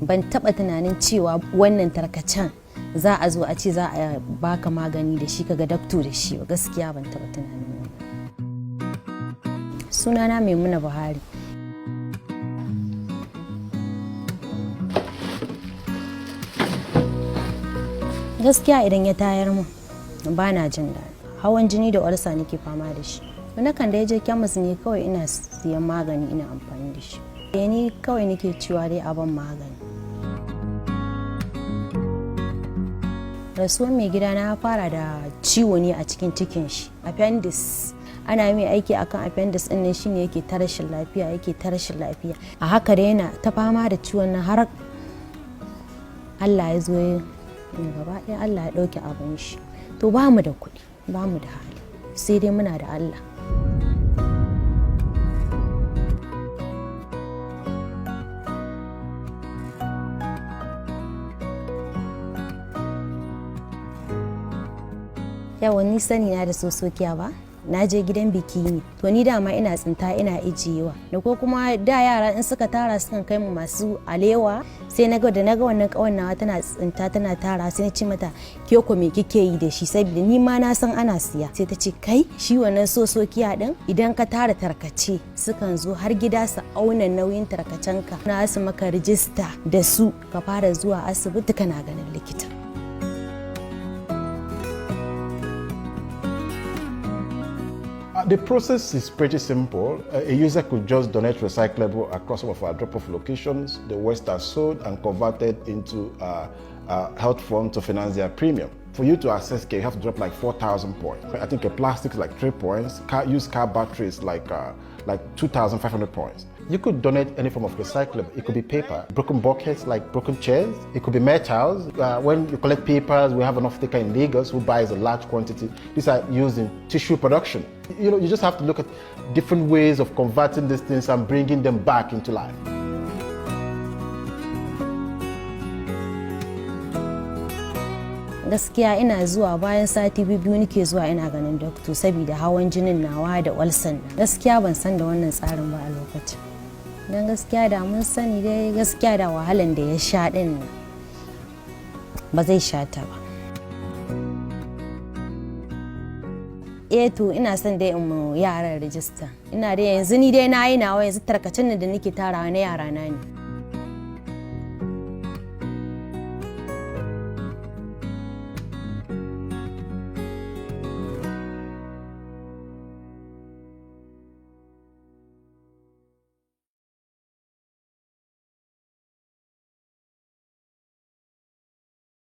ban taba tunanin cewa wannan tarkacen za a zo a ce za a baka magani da shi kaga dakto da shi ba, gaskiya ban taba tunanin wannan. Sunana Maimuna Buhari. Gaskiya idan ya tayar mun ba na jin daɗi. Hawan jini da ulcer nake fama da shi. Nakan da je kemis ne kawai ina siyan magani ina amfani da shi. Ni kawai nake cewa dai a ban magani. Rasuwar mai gida na fara da ciwo ne a cikin cikin shi, appendix. Ana mai aiki akan appendix ɗin nan shine yake ta rashin lafiya. A haka dai yana ta fama da ciwon nan har Allah ya zo gaba ɗaya Allah ya ɗauke abin shi. To ba mu da kuɗi, ba mu da hali, sai dai muna da Allah. Yawan ni sani na da sosokiya ba, na je gidan biki ne, to ni dama ina tsinta ina ijiyewa da ko kuma da yara in suka tara sukan kai mu masu alewa, sai naga wannan kawan nawa tana tsinta tana tara, sai na ce mata ke ko me kike yi da shi, saboda ni ma na san ana siya. Sai ta ce kai shi wannan sosokiya din idan ka tara tarkace sukan zo har gida su auna nauyin tarkacenka, na su maka rijista da su ka fara zuwa asibiti kana ganin likita. The process is pretty simple. A user could just donate recyclable across some of our drop-off locations. The waste are sold and converted into health fund to finance their premium. For you to access care, you have to drop like 4,000 points. I think a plastic is like 3 points. Used car batteries like 2,500 points. You could donate any form of recyclable. It could be paper, broken buckets like broken chairs. It could be metals. When you collect papers, we have an off-taker in Lagos who buys a large quantity. These are used in tissue production. You just have to look at different ways of converting these things and bringing them back into life. Gaskiya ina zuwa bayan sati biyu nake zuwa ina ganin doctor saboda hawan jinin nawa da ulcer. Gaskiya ban san da wannan tsarin ba a lokacin. Dan gaskiya da mun sani dai gaskiya da wahalan da ya sha din ba zai sha ta ba. To ina son dai in mu yaran rijista. Ina dai yanzu ni dai na yi nawa yanzu tarkacin da nake tarawa na yara na ne.